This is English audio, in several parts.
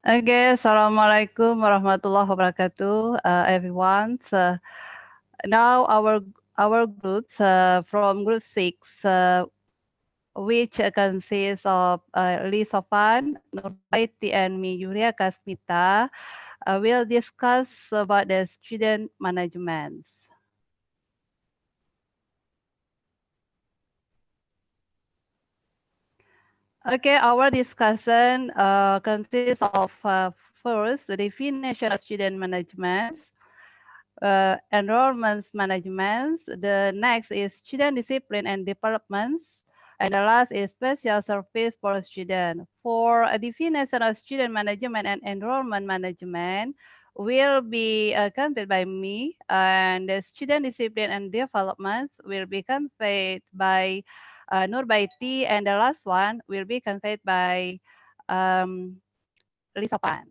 Okay, Assalamualaikum warahmatullahi wabarakatuh, everyone. Now our groups from group 6, which consists of Sovann, Nurbaiti, and me, Yuria Kasmita, will discuss about the student management. Okay, our discussion consists of first the definition of student management, enrollment management. The next is student discipline and development. And the last is special service for students. For a definition of student management and enrollment management will be conveyed by me, and the student discipline and development will be conveyed by Nurbaiti, and the last one will be conveyed by um, Lisapan.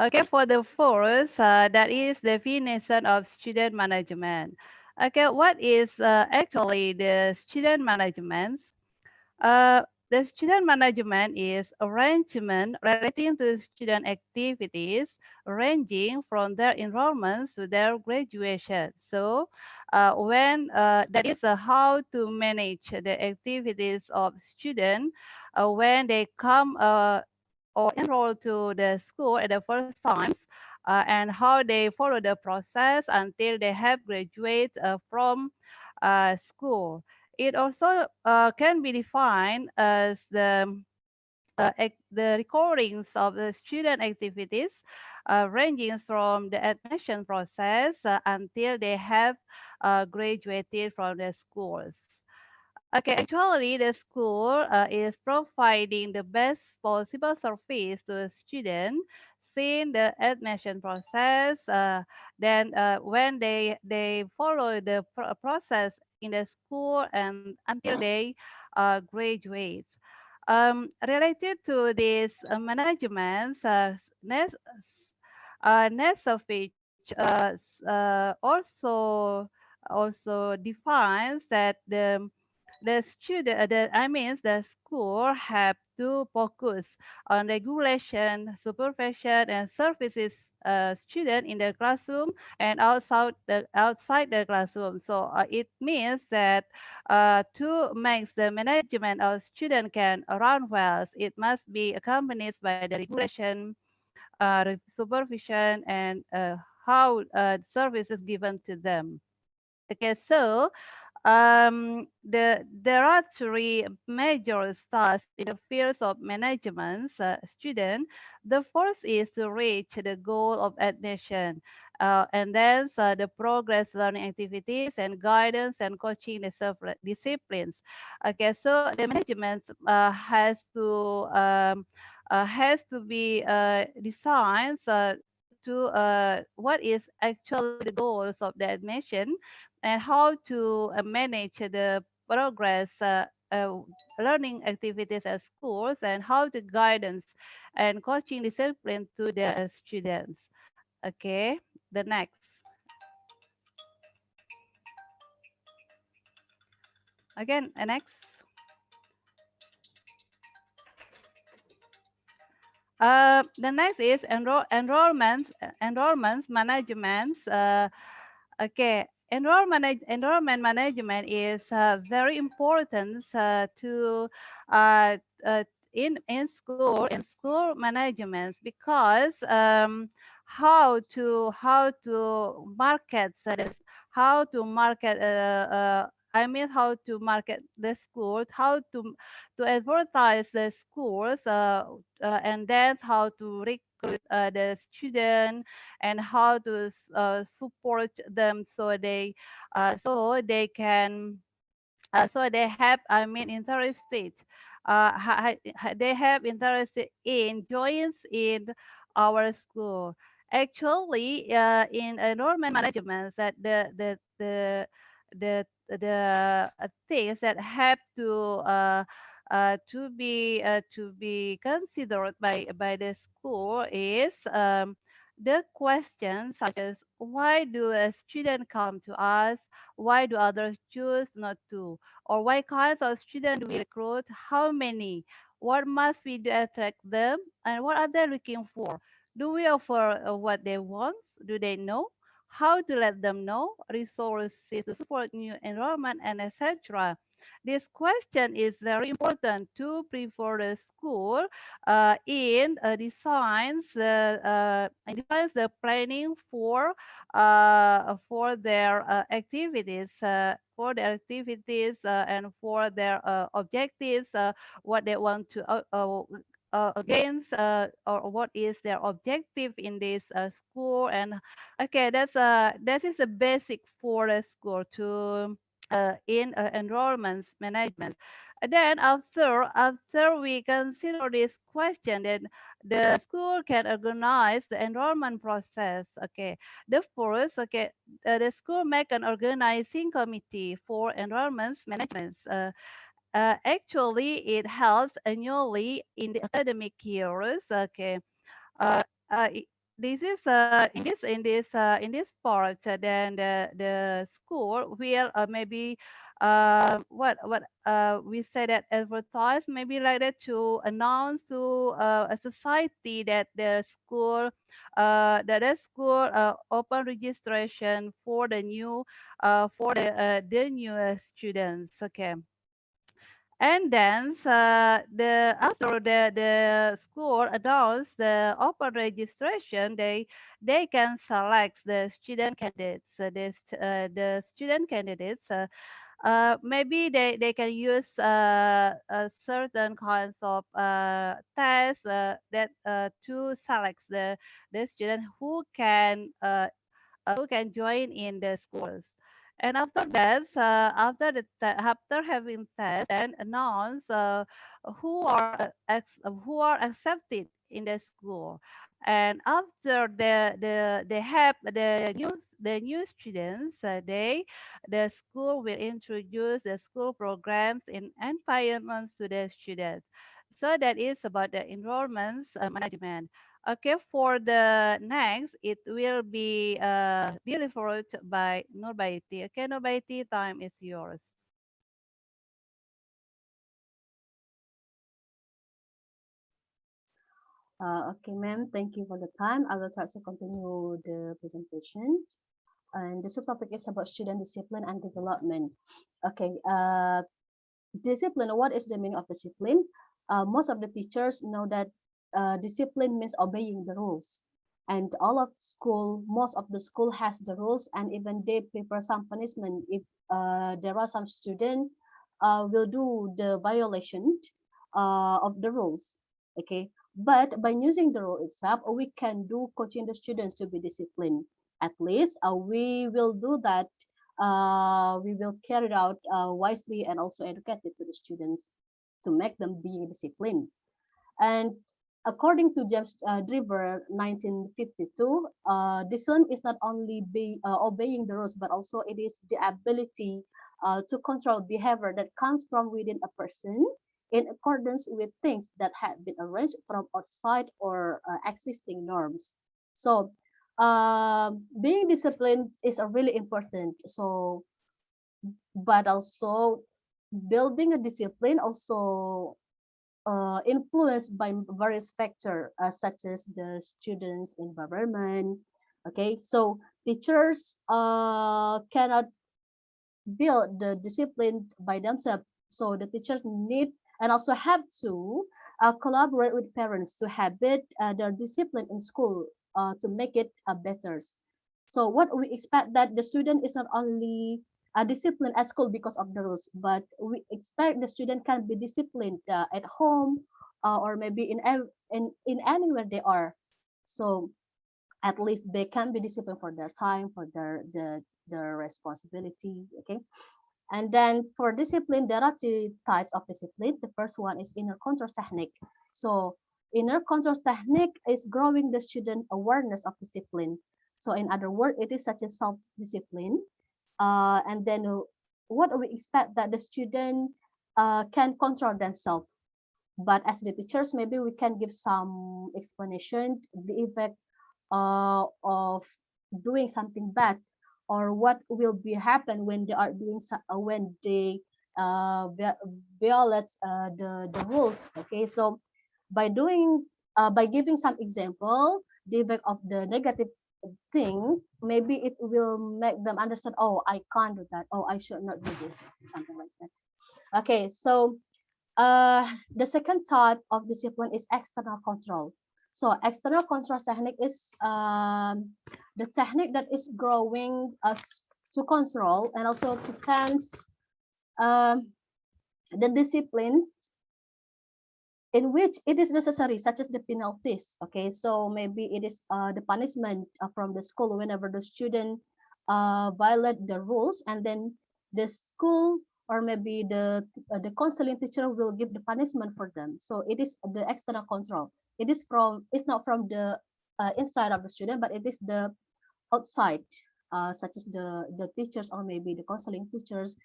Okay, for the first, that is definition of student management. Okay, what is actually the student management? The student management is arrangement relating to student activities ranging from their enrollment to their graduation. So, when that is how to manage the activities of students when they come or enroll to the school at the first time, and how they follow the process until they have graduated from school. It also can be defined as the recordings of the student activities ranging from the admission process until they have graduated from the schools. Okay, actually, the school is providing the best possible service to students since the admission process. Then, when they follow the process in the school and until they graduate. Related to this management, next of which also defines that the student, I mean the school have to focus on regulation, supervision, and services student in the classroom and outside the classroom. So it means that to make the management of student can run well, it must be accompanied by the regulation, supervision, and how services given to them. Okay, so there are three major tasks in the fields of management student. The first is to reach the goal of admission, and then the progress learning activities and guidance and coaching disciplines. Okay, so the management has to be designed to what is actually the goals of the admission and how to manage the progress learning activities at schools and how to guidance and coaching discipline to the students. Okay, the next. Again, next. The next is enrollment management. Okay, enrollment management is very important to uh, uh, in school management because how to market how to market I mean how to market the schools, how to advertise the schools, and then how to recruit the student and how to support them so they can so they have interested they have interested in joins in our school. Actually, in enrollment management, that the things that have to be considered by the school is the questions such as why do a student come to us, why do others choose not to, or why kinds of students do we recruit, how many, What must we do to attract them? And what are they looking for? Do we offer what they want? Do they know? How to let them know? Resources to support new enrollment and etc. This question is very important to prepare the school in designs the planning for their activities and for their objectives, what they want to against or what is their objective in this school. And okay, that is a basic for a school to in enrollment management. Then after we consider this question, then the school can organize the enrollment process. Okay, the first, okay, the school make an organizing committee for enrollment management. Actually, it helps annually in the academic years. Okay, uh, uh, i- this is in this part. Then the school will maybe what we say that advertise maybe like that to announce to a society that the school open registration for the new students. Okay, and then after the school adults the open registration, they can select the student candidates. The student candidates maybe they can use certain kinds of tests that to select the student who can join in the schools. And after that, after having test and announce who are accepted in the school, and after they have the new students, the school will introduce the school programs in environments to the students. So that is about the enrollments management. Okay, for the next, it will be delivered by Nurbaiti. Okay, Nurbaiti, time is yours. Okay, ma'am, thank you for the time. I will try to continue the presentation. And the subtopic is about student discipline and development. Okay, discipline, what is the meaning of discipline? Most of the teachers know that discipline means obeying the rules. And all of school, most of the school has the rules, and even they prepare some punishment if there are some students will do the violation of the rules. Okay, but by using the rule itself, we can do coaching the students to be disciplined. At least we will do that, we will carry it out wisely and also educated to the students to make them be disciplined. And according to James Driver, 1952, discipline is not only obeying the rules, but also it is the ability to control behavior that comes from within a person in accordance with things that have been arranged from outside or existing norms. So, being disciplined is a really important. So, but also building a discipline also influenced by various factors such as the students' environment. Okay, so teachers cannot build the discipline by themselves. So the teachers need and also have to collaborate with parents to habit their discipline in school to make it better. So what we expect that the student is not only disciplined at school because of the rules, but we expect the student can be disciplined at home or maybe in anywhere they are. So at least they can be disciplined for their time, for their responsibility. Okay, and then for discipline, there are two types of discipline. The first one is inner control technique. So inner control technique is growing the student awareness of discipline. So in other words, it is such a self-discipline. And then what we expect that the student can control themselves. But as the teachers, maybe we can give some explanation the effect of doing something bad or what will be happen when they are doing when they violates the rules. Okay, so by doing by giving some example, the effect of the negative thing, maybe it will make them understand, oh, I can't do that, oh, I should not do this, something like that. Okay, so the second type of discipline is external control. So external control technique is the technique that is growing to control and also to tense um, the discipline in which it is necessary, such as the penalties. Okay, so maybe it is the punishment from the school whenever the student violate the rules, and then the school or maybe the counseling teacher will give the punishment for them. So it is the external control. It's not from the inside of the student, but it is the outside, such as the teachers or maybe the counseling teachers.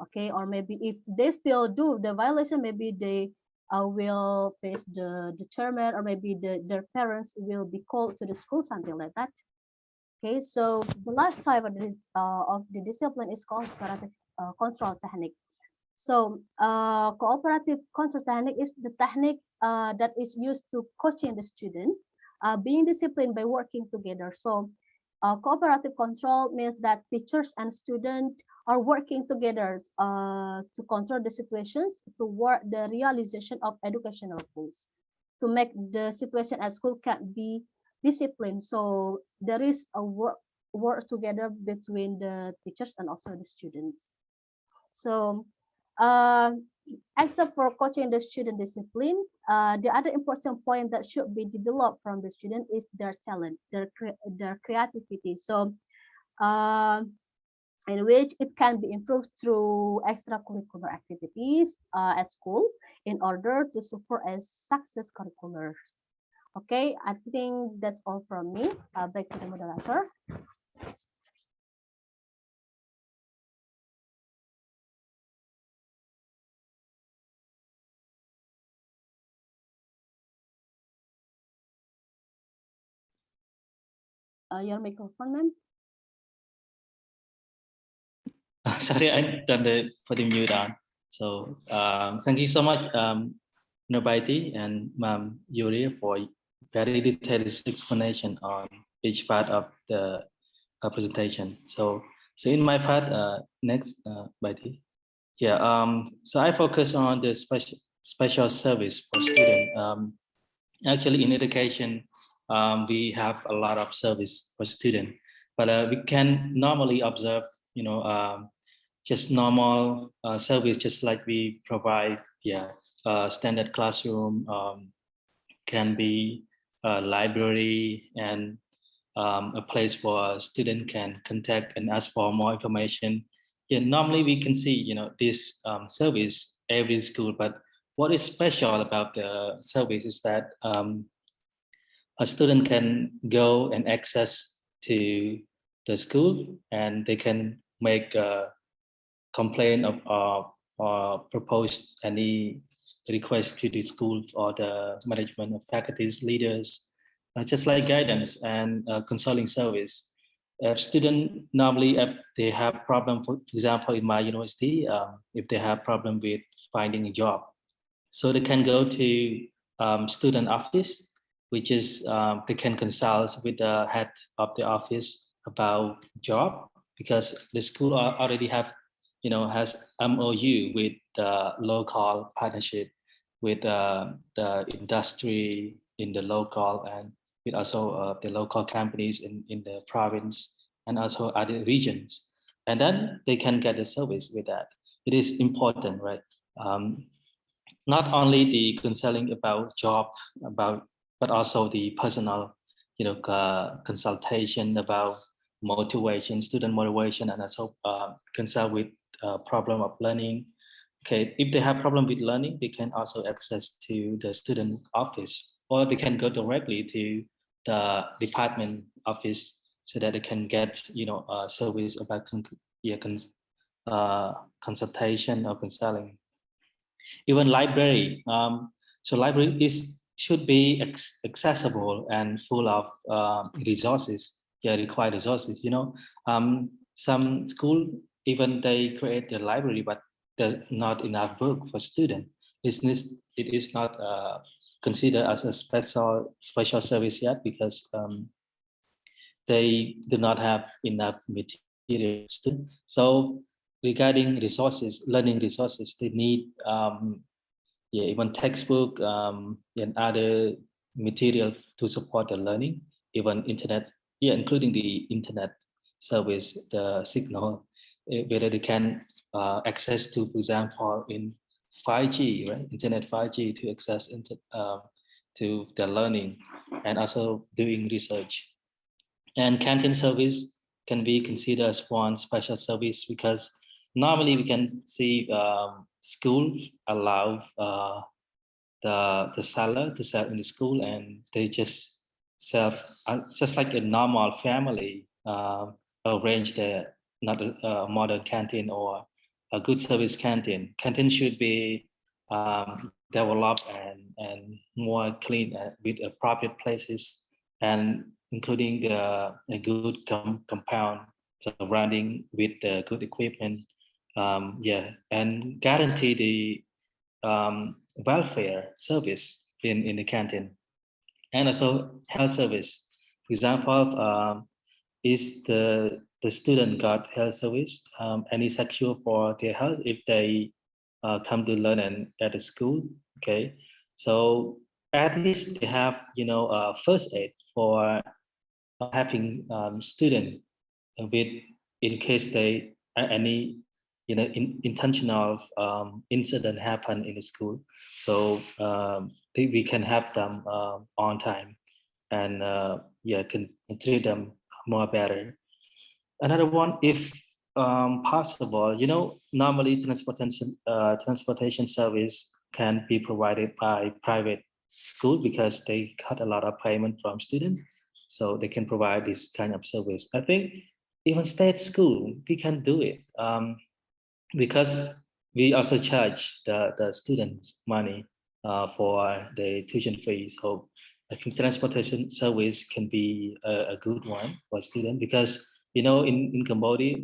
Okay, or maybe if they still do the violation, maybe they will face the chairman, or maybe their parents will be called to the school, something like that. Okay, so the last type of the discipline is called cooperative control technique. So cooperative control technique is the technique that is used to coaching the student being disciplined by working together. So cooperative control means that teachers and students are working together to control the situations toward the realization of educational goals, to make the situation at school can be disciplined. So there is a work together between the teachers and also the students. So uh, except for coaching the student discipline, the other important point that should be developed from the student is their talent, their creativity. So uh, in which it can be improved through extracurricular activities at school in order to support a success curriculars. Okay, I think that's all from me. Back to the moderator. Your microphone, ma'am. Sorry, I turned the putting mute on. So thank you so much, Nurbaiti and Ma'am Yuria, for very detailed explanation on each part of the presentation. So in my part, next, Baiti. Yeah. So I focus on the special service for students. Actually, in education, we have a lot of service for students, but we can normally observe, just normal service, just like we provide, standard classroom, can be a library and a place for a student can contact and ask for more information. Yeah, normally we can see, this service every school, but what is special about the service is that a student can go and access to the school and they can make a complaint or propose any request to the school or the management of faculties, leaders, just like guidance and consulting service. Student normally, if they have problem, for example, in my university, if they have problem with finding a job, so they can go to student office, which is they can consult with the head of the office about job, because the school already have, has MOU with the local partnership with the industry in the local, and with also the local companies in the province and also other regions. And then they can get the service with that. It is important, right? Um, Not only the counseling about job, about, but also the personal, consultation about motivation, student motivation, and also consult with problem of learning. Okay, if they have problem with learning, they can also access to the student office, or they can go directly to the department office so that they can get, service about consultation or counseling. Even library. So library should be accessible and full of resources. Yeah, required resources. Some school even they create a library, but there's not enough book for student. It is not considered as a special service yet because they do not have enough material student. So regarding resources, learning resources, they need yeah, even textbook and other material to support the learning, even internet, yeah, including the internet service, the signal, whether they can access to, for example, in 5G, right, internet 5G to access to the learning and also doing research. And canteen service can be considered as one special service because normally we can see schools allow the seller to sell in the school, and they just sell just like a normal family arrange the not a modern canteen or a good service canteen. Canteen should be developed and more clean with appropriate places and including a good compound surrounding with good equipment, yeah, and guarantee welfare service in the canteen, and also health service. For example, is the student got health service and is secure for their health if they come to learn at the school. Okay, so at least they have first aid for having student with in case they any intentional incident happen in the school, so we can have them on time and yeah, can treat them more better. Another one, if possible, normally transportation service can be provided by private school because they cut a lot of payment from students, so they can provide this kind of service. I think even state school we can do it because we also charge the students money for the tuition fees. So I think transportation service can be a good one for students because in Cambodia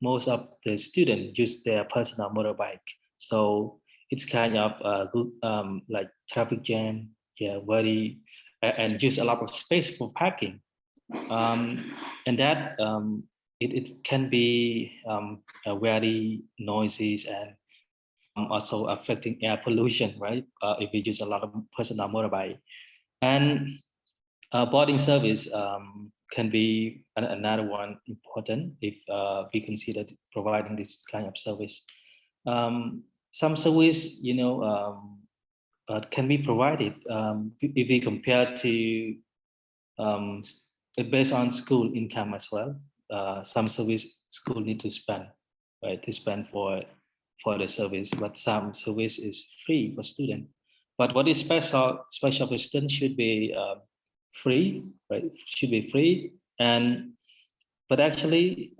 most of the students use their personal motorbike, so it's kind of good like traffic jam, yeah, very and use a lot of space for parking, and that it can be very noisy and also affecting air pollution, right? If we use a lot of personal motorbike. And boarding service can be another one important if we consider providing this kind of service. Some service, can be provided if we compare to um, based on school income as well. Some service school need to spend, right, to spend for the service, but some service is free for student. But what is special for student should be free, right? Should be free, and but actually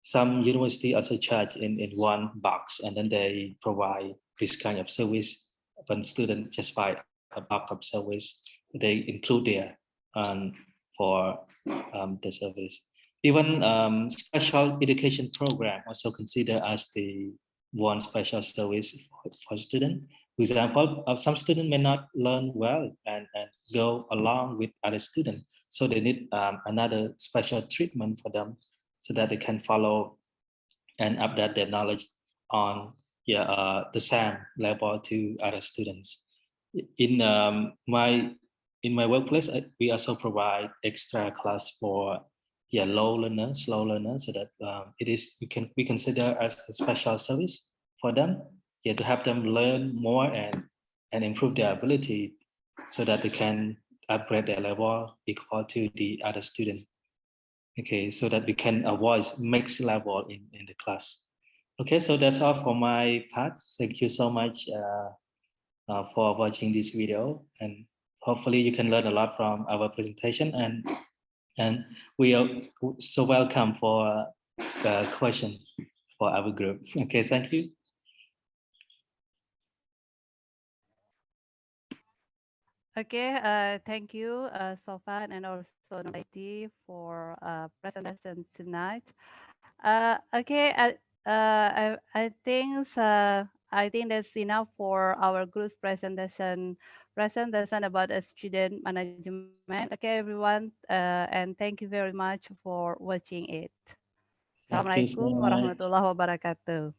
some university also charge in one box, and then they provide this kind of service. When student just buy a box of service, they include there um, for the service. Even special education program also considered as the one special service for student. For example, some student may not learn well and go along with other students, so they need another special treatment for them so that they can follow and update their knowledge on, yeah, the same level to other students. In in my workplace, we also provide extra class for, yeah, low learners, slow learners, so that it is we consider as a special service for them, yeah, to help them learn more and improve their ability so that they can upgrade their level equal to the other student. Okay, so that we can avoid mixed level in the class. Okay, so that's all for my part. Thank you so much for watching this video, and hopefully you can learn a lot from our presentation, and we are so welcome for the question for our group. Okay, thank you. Okay, thank you, Sovann, and also Nurbaiti for presentation tonight. Okay, I think that's enough for our group's presentation about student management. Okay, everyone, and thank you very much for watching it. Thank you Assalamualaikum so much. warahmatullahi wabarakatuh.